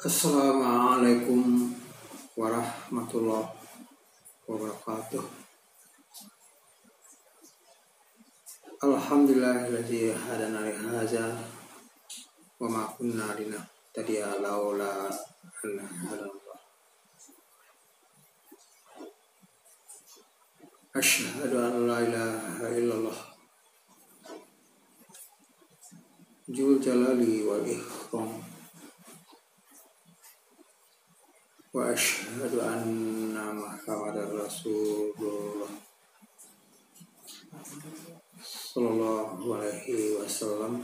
Assalamualaikum warahmatullahi wabarakatuh. Alhamdulillahilladzi hadana li hadza wa ma kunna linahtadiya laula an hadallah. Asyhadu an la ilaha illallah Jul jalali wal ikram wa asyhadu anna Muhammadar Rasulullah sallallahu alaihi wasallam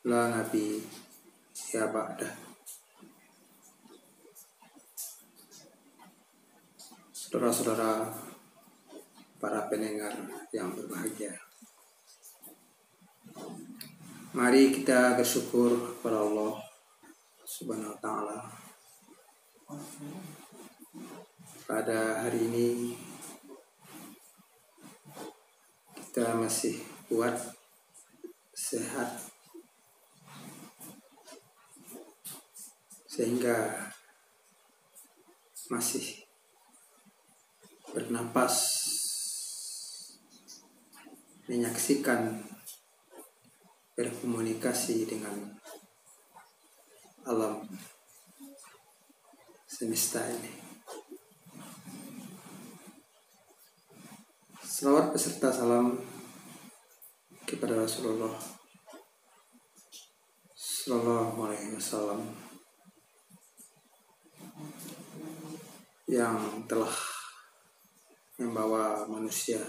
la nabi ya ba'dah. Saudara-saudara para pendengar yang berbahagia, mari kita bersyukur kepada Allah Subhanahu wa ta'ala. Pada hari ini kita masih kuat, sehat, sehingga masih bernapas, menyaksikan, berkomunikasi dengan alam semesta ini. Selawat beserta salam kepada Rasulullah sallallahu alaihi wasallam yang telah membawa manusia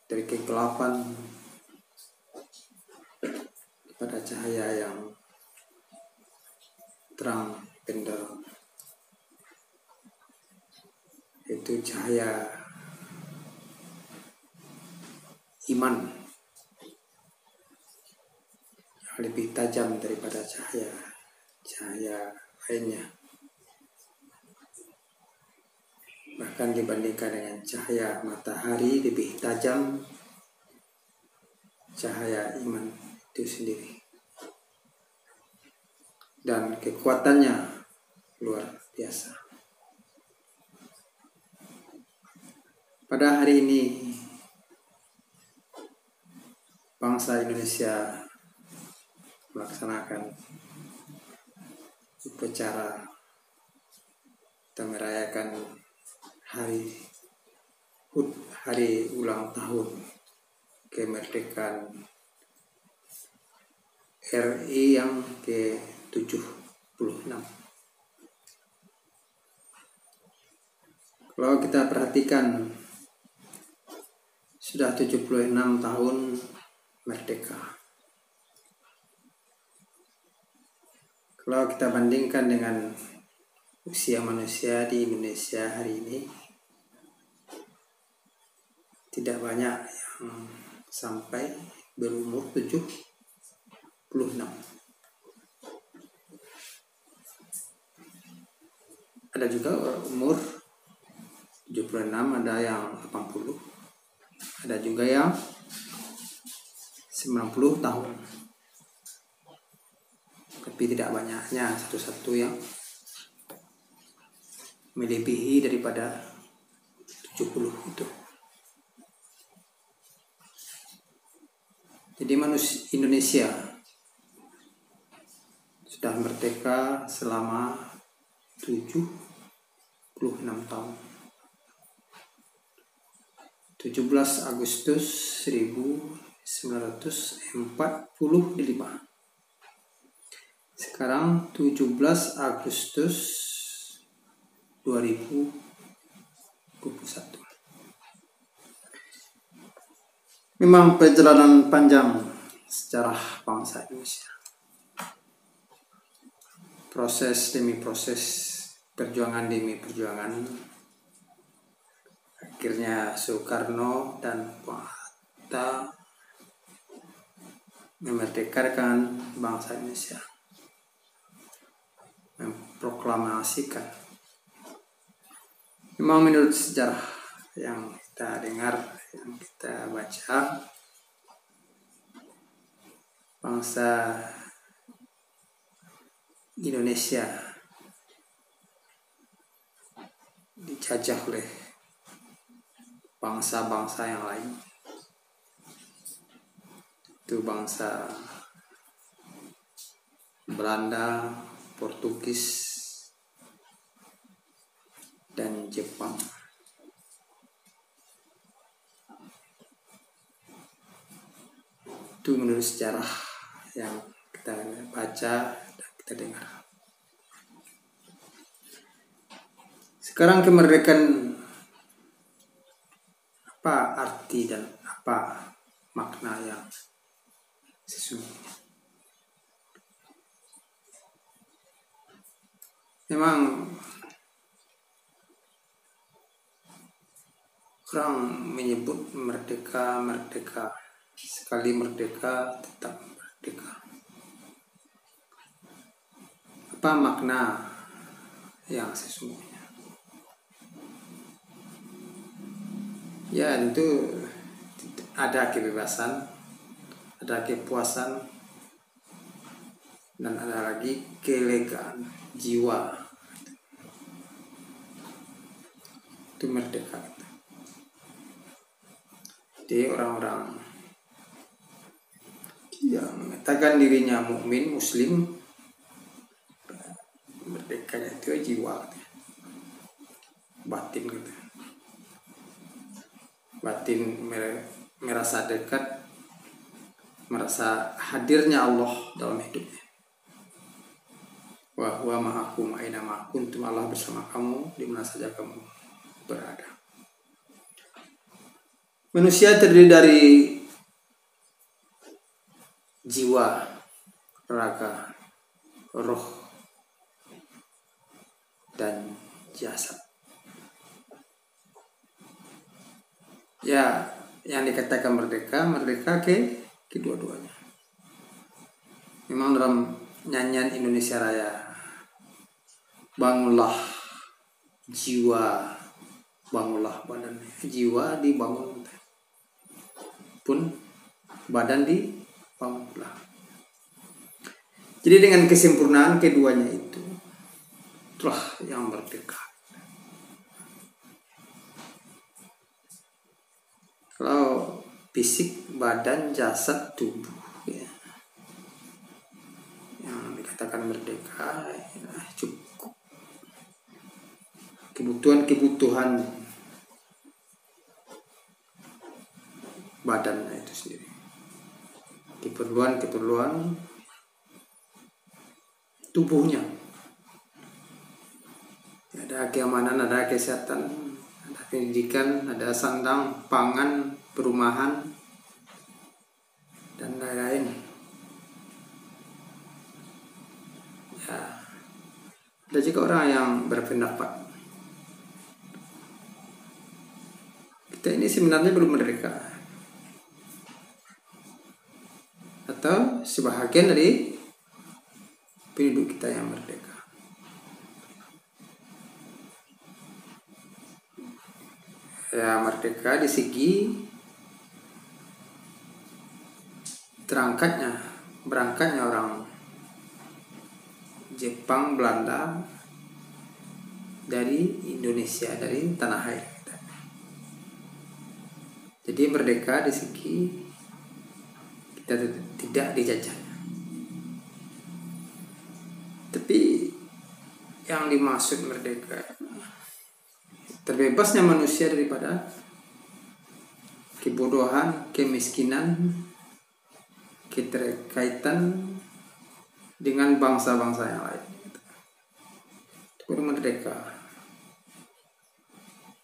dari kegelapan pada cahaya yang terang benderang, yaitu cahaya iman yang lebih tajam daripada cahaya lainnya, bahkan dibandingkan dengan cahaya matahari lebih tajam cahaya iman itu sendiri, dan kekuatannya luar biasa. Pada hari ini bangsa Indonesia melaksanakan upacara atau merayakan hari ulang tahun kemerdekaan RI yang ke-76. Kalau kita perhatikan, sudah 76 tahun merdeka. Kalau kita bandingkan dengan usia manusia di Indonesia hari ini, tidak banyak yang sampai berumur 76. Ada juga umur 76, ada yang 80, ada juga yang 90 tahun. Tapi tidak banyaknya satu-satu yang melebihi daripada 70 itu. Jadi Indonesia sudah merdeka selama 76 tahun. 17 Agustus 1945. Sekarang 17 Agustus 2021. Memang perjalanan panjang sejarah bangsa Indonesia. Proses demi proses, perjuangan demi perjuangan. Akhirnya Soekarno dan Bung Hatta memerdekakan bangsa Indonesia, memproklamasikan. Memang menurut sejarah yang kita dengar, yang kita baca, bangsa Indonesia dijajah oleh bangsa-bangsa yang lain. Itu bangsa Belanda, Portugis, dan Jepang. Itu menurut sejarah yang kita baca dan kita dengar. Sekarang kemerdekaan, apa arti dan apa makna yang sesungguhnya? Memang orang menyebut merdeka, sekali merdeka tetap merdeka. Apa makna yang sesungguhnya? Ya, tentu ada kebebasan, ada kepuasan, dan ada lagi kelegaan jiwa. Itu merdeka. Jadi orang-orang yang mengatakan dirinya mukmin, muslim, merdekanya itu jiwa, batin gitu. Batin merasa dekat, merasa hadirnya Allah dalam hidupnya. Wa huwa ma'akum aina ma kuntum, Allah bersama kamu di mana saja kamu berada. Manusia terdiri dari jiwa, raga, roh, dan jasad. Ya, yang dikatakan merdeka kedua-duanya. Memang dalam nyanyian Indonesia Raya, bangunlah jiwa, bangunlah badan. Jiwa dibangun pun badan dibangun pula. Jadi dengan kesempurnaan keduanya itulah yang merdeka. Kalau fisik, badan, jasad, tubuh, ya, yang dikatakan merdeka ya, cukup. Kebutuhan badan itu sendiri, keperluan tubuhnya, ada keamanan, ada kesehatan, ada pendidikan, ada sandang, pangan, perumahan, dan lain-lain. Ya, ada juga orang yang berpendapat kita ini sebenarnya belum merdeka, atau sebahagian dari penduduk kita yang merdeka. Ya, merdeka di segi berangkatnya orang Jepang, Belanda dari Indonesia, dari tanah air kita. Jadi merdeka di segi kita tidak dijajah. Tapi yang dimaksud merdeka, terbebasnya manusia daripada kebodohan, kemiskinan, keterkaitan dengan bangsa-bangsa yang lain. Itu baru merdeka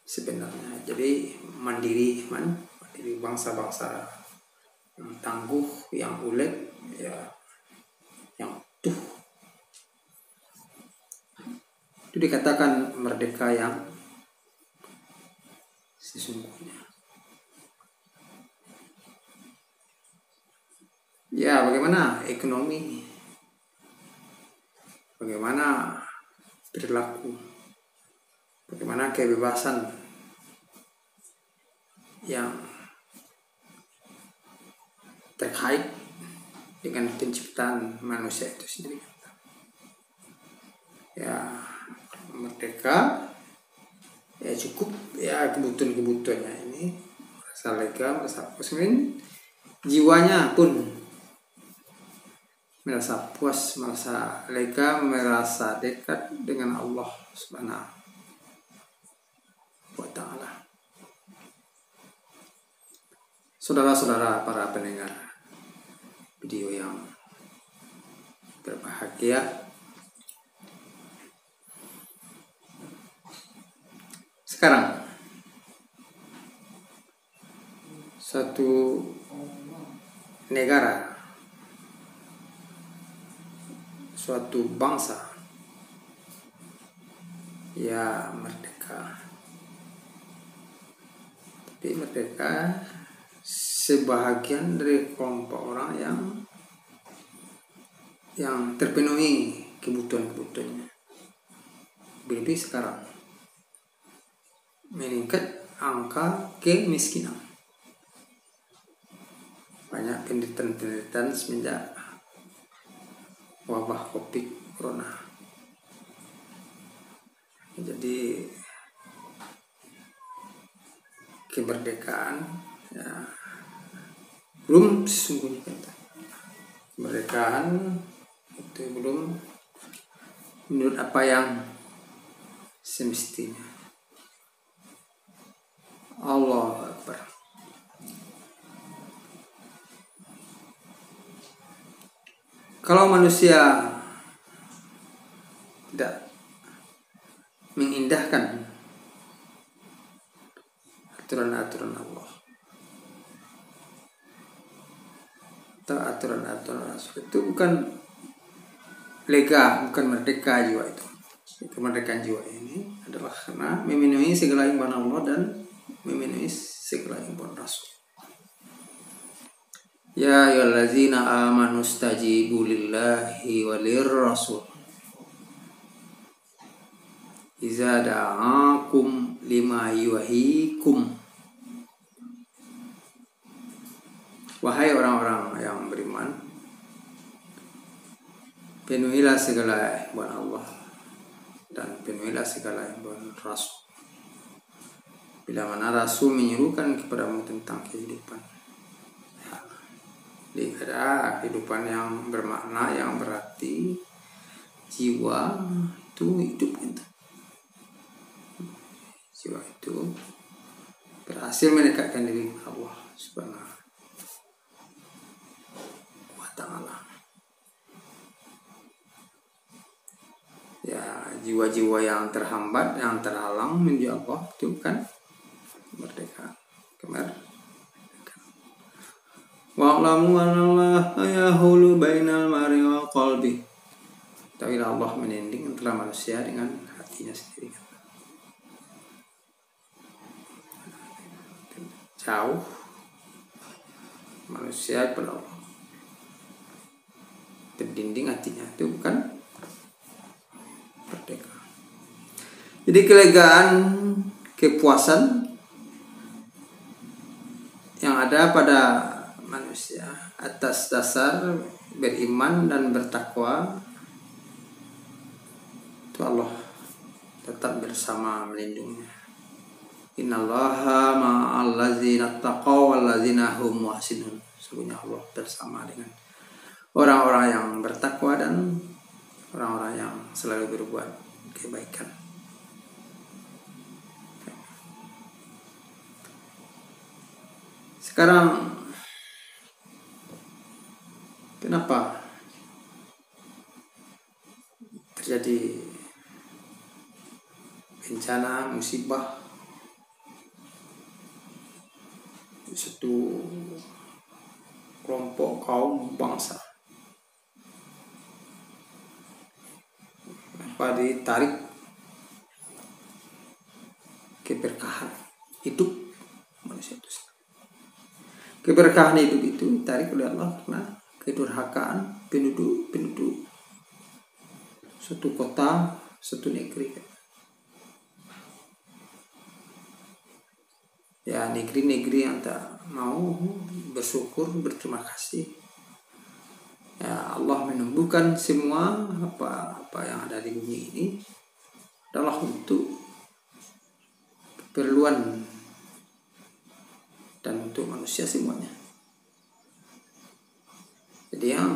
sebenarnya. Jadi mandiri bangsa-bangsa yang tangguh, yang ulet, ya, yang utuh. Itu dikatakan merdeka yang sesungguhnya. Ya, bagaimana ekonomi, bagaimana perilaku, bagaimana kebebasan yang terkait dengan penciptaan manusia itu sendiri. Ya, merdeka ya cukup ya kebutuhannya ini, merasa lega, merasa puas, jiwanya pun merasa puas, merasa lega, merasa dekat dengan Allah Subhanahu wa ta'ala. Saudara-saudara para pendengar video yang berbahagia, sekarang satu negara, suatu bangsa ya merdeka, tapi merdeka sebahagian dari kelompok orang yang terpenuhi kebutuhannya. Lebih sekarang meningkat angka kemiskinan. Banyak penderitaan semenjak wabah COVID corona. Jadi kemerdekaan ya belum sesungguhnya kata. Kemerdekaan itu belum menurut apa yang semestinya. Allahu Akbar. Kalau manusia tidak mengindahkan aturan-aturan Allah atau aturan-aturan Rasul, itu bukan lega, bukan merdeka jiwa itu. Kemerdekaan jiwa ini adalah karena memenuhi segala imbauan Allah dan memenuhi segala imbauan Rasul. Ya ayyuhallazina amanu stajibu lillahi walir rasul iza da'akum lima yuhyikum. Wahai orang-orang yang beriman, penuhilah segala imbauan Allah dan penuhilah segala imbauan Rasul. Bila mana Rasul menyuruhkan kepadamu tentang kehidupan, ada kehidupan yang bermakna, yang berarti jiwa itu hidup gitu. Jiwa itu berhasil mendekatkan diri Allah Subhanahu wa ta'ala. Ya, jiwa-jiwa yang terhambat, yang terhalang menuju Allah itu kan merdeka, kemerdekaan. Wa'lamu anallaha yahulu bainal mar'i wa qalbi. Tahuilah Allah meninding antara manusia dengan hatinya sendiri. Jauh manusia kepada Allah, terdinding hatinya, itu bukan merdeka. Jadi kelegaan, kepuasan yang ada pada manusia atas dasar beriman dan bertakwa, itu Allah tetap bersama melindunginya. Innallaha ma'al ladzina taqaw wal ladzina hum muhsinun. Sesungguhnya Allah bersama dengan orang-orang yang bertakwa dan orang-orang yang selalu berbuat kebaikan. Sekarang kenapa terjadi bencana, musibah satu kelompok kaum bangsa? Apa ditarik keberkahan hidup manusia itu? Keberkahan hidup itu ditarik oleh Allah karena kedurhakaan penduduk suatu kota, suatu negeri. Ya, negeri-negeri yang tak mau bersyukur, berterima kasih Ya, Allah menumbuhkan semua apa yang ada di bumi ini adalah untuk keperluan dan untuk manusia semuanya. Jadi yang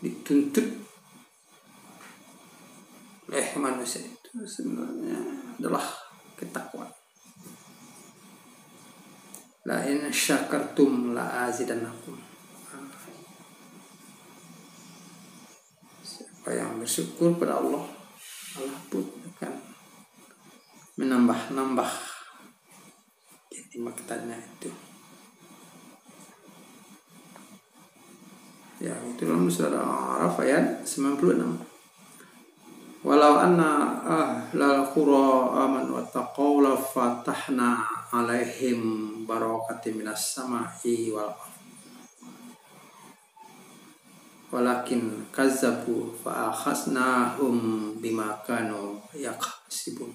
dituntut oleh manusia itu sebenarnya adalah ketakwaan. La in syakartum la azidannakum. Siapa yang bersyukur pada Allah, Allah pun akan menambah nikmatnya itu. Ya, itu dalam surah Al-A'raf ayat 96. Walau anna ahlal qura amanu wattaqaw la fatahna alaihim barakatim minas sama'i wal walakin kazzabu fa akhasnahum bima kanu yaksibun.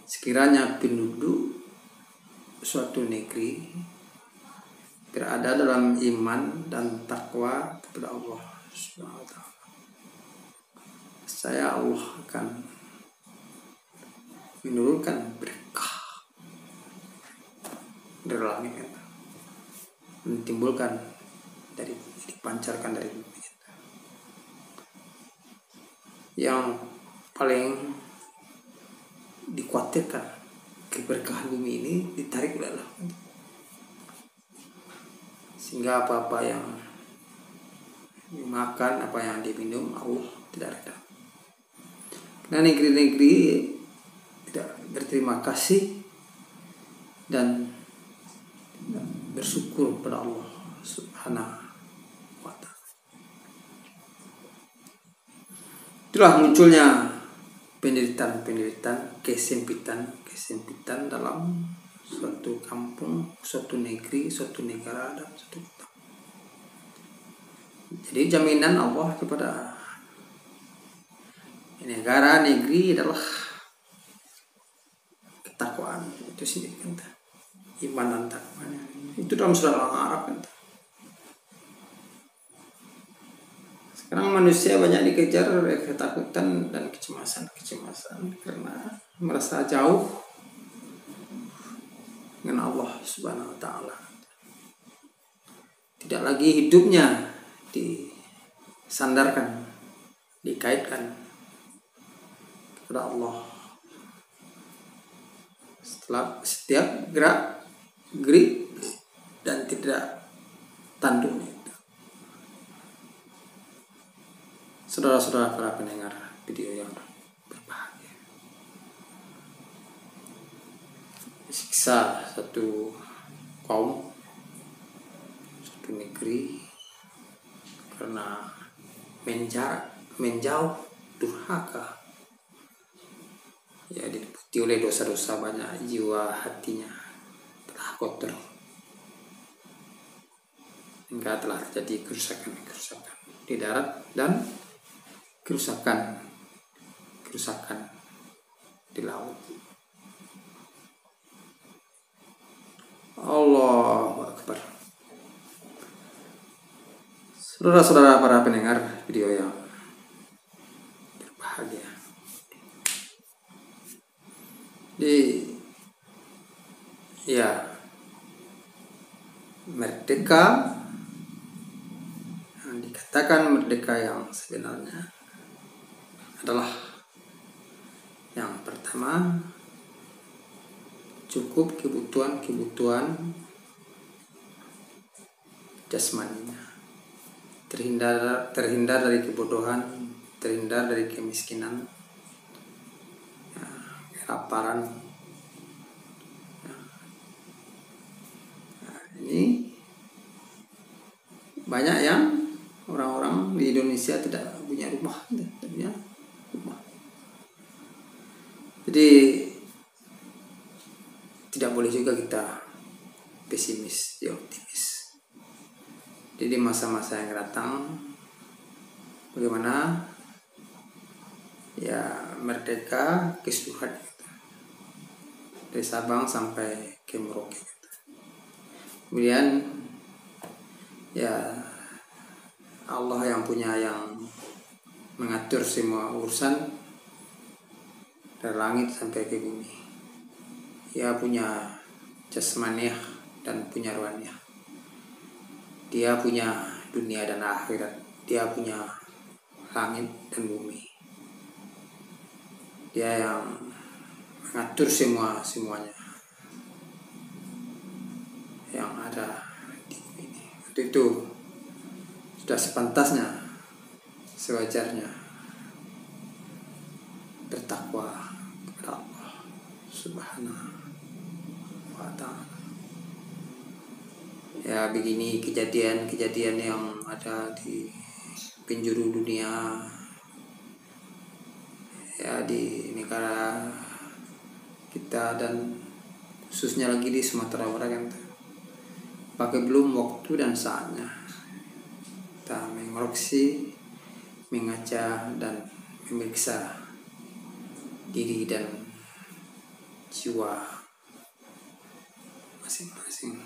Sekiranya penduduk suatu negeri berada dalam iman dan takwa kepada Allah Subhanahu wa taala, saya Allah akan menurunkan berkah dari langit, menimbulkan dari dipancarkan dari bumi. Yang paling dikhawatirkan keberkahan bumi ini ditarik oleh Allah, sehingga apa-apa yang dimakan, apa yang diminum, Allah tidak reda. Nah, negeri-negeri tidak berterima kasih dan bersyukur pada Allah Subhanahu wa ta'ala. Itulah munculnya penderitaan, kesempitan dalam suatu kampung, suatu negeri, suatu negara, dan suatu kota. Jadi jaminan Allah kepada negara, negeri adalah ketakwaan itu sendiri kan, iman dan takwa. Itu dalam surah Al-A'raf kan. Sekarang manusia banyak dikejar oleh ketakutan dan kecemasan karena merasa jauh dengan Allah Subhanahu wa taala. Tidak lagi hidupnya disandarkan, dikaitkan kepada Allah. Setelah setiap gerik dan tidak tanduknya. Saudara-saudara para pendengar video yang berbahagia, siksa satu kaum, satu negeri karena menjauh durhaka, ya diliputi oleh dosa-dosa banyak, jiwa hatinya telah kotor hingga telah terjadi kerusakan di darat dan kerusakan di laut. Allahu Akbar. Saudara-saudara para pendengar video yang berbahagia, merdeka yang dikatakan merdeka yang sebenarnya adalah yang pertama, cukup kebutuhan jasmaninya, terhindar dari kebodohan, terhindar dari kemiskinan, ya, kelaparan. Ini banyak yang orang-orang di Indonesia tidak punya rumah. Jadi tidak boleh juga kita pesimis, ya optimis. Jadi di masa-masa yang datang, bagaimana ya merdeka keseluruhan kita, dari Sabang sampai ke Merauke. Kemudian Ya, Allah yang mengatur semua urusan dari langit sampai ke bumi. Dia punya jasmaniah dan punya ruhaniah. Dia punya dunia dan akhirat. Dia punya langit dan bumi. Dia yang mengatur semuanya yang ada di bumi ini. Itu sudah sepantasnya, sewajarnya bertakwa kepada Allah Subhanahu wa Ta'ala. Ya, begini kejadian-kejadian yang ada di penjuru dunia, ya, di negara kita dan khususnya lagi di Sumatera Barat kan, pakai belum waktu dan saatnya kita mengoreksi, mengaca dan memeriksa diri dan jiwa masing-masing,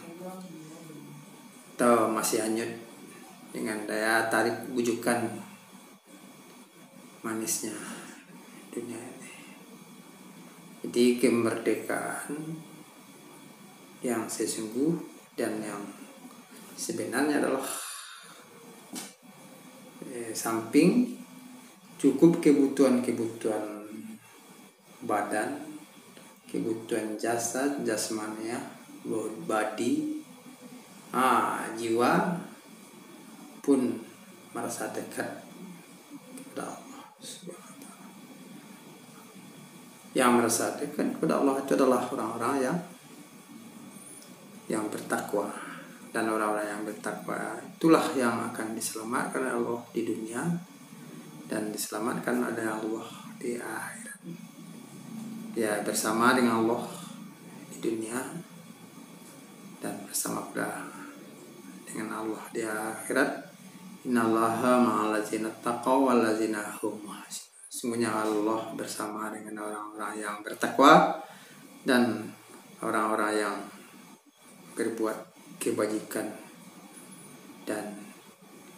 atau masih hanyut dengan daya tarik bujukan manisnya dunia ini. Jadi kemerdekaan yang sesungguh dan yang sebenarnya adalah samping cukup kebutuhan badan, kebutuhan jasmania, body, jiwa pun merasa dekat kepada Allah Subhanahu wa Ta'ala. Yang merasa dekat kepada Allah itu adalah orang-orang yang bertakwa, dan orang-orang yang bertakwa itulah yang akan diselamatkan oleh Allah di dunia dan diselamatkan oleh Allah di akhirat. Ya, bersama dengan Allah di dunia dan bersama pula dengan Allah di akhirat. Innallaha ma'al ladzina taqaw wal ladzina hum muhsinun. Sungguhnya Allah bersama dengan orang-orang yang bertakwa dan orang-orang yang berbuat kebajikan dan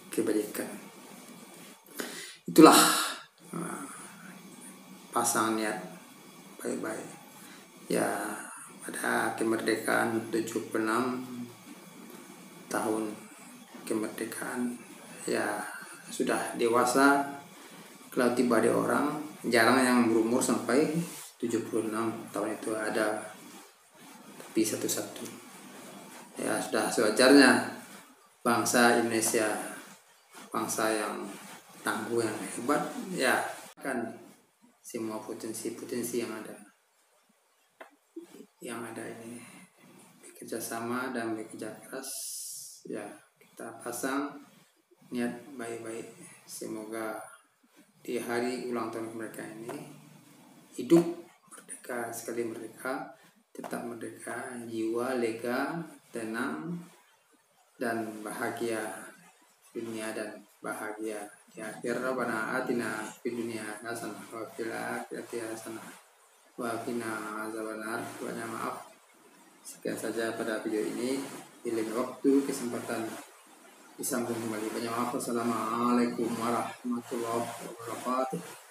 kebajikan. Itulah pasangan niat baik-baik. Ya, pada kemerdekaan 76 tahun kemerdekaan, ya sudah dewasa. Kalau tiba di orang, jarang yang berumur sampai 76 tahun itu ada, tapi satu-satu. Ya, sudah sewajarnya bangsa Indonesia, bangsa yang tangguh, yang hebat, ya kan semua potensi yang ada ini bekerja sama dan bekerja keras. Ya, kita pasang niat baik-baik, semoga di hari ulang tahun mereka ini hidup merdeka, sekali merdeka, tetap merdeka, jiwa lega, tenang dan bahagia dunia dan bahagia di akhir. Rabbana atina fid dunya hasanah wa fil akhirati hasanah wa qina azabannar. Banyak maaf, sekian saja pada video ini. Di lain waktu kesempatan disambung kembali. Banyak maaf. Wassalamualaikum warahmatullahi wabarakatuh.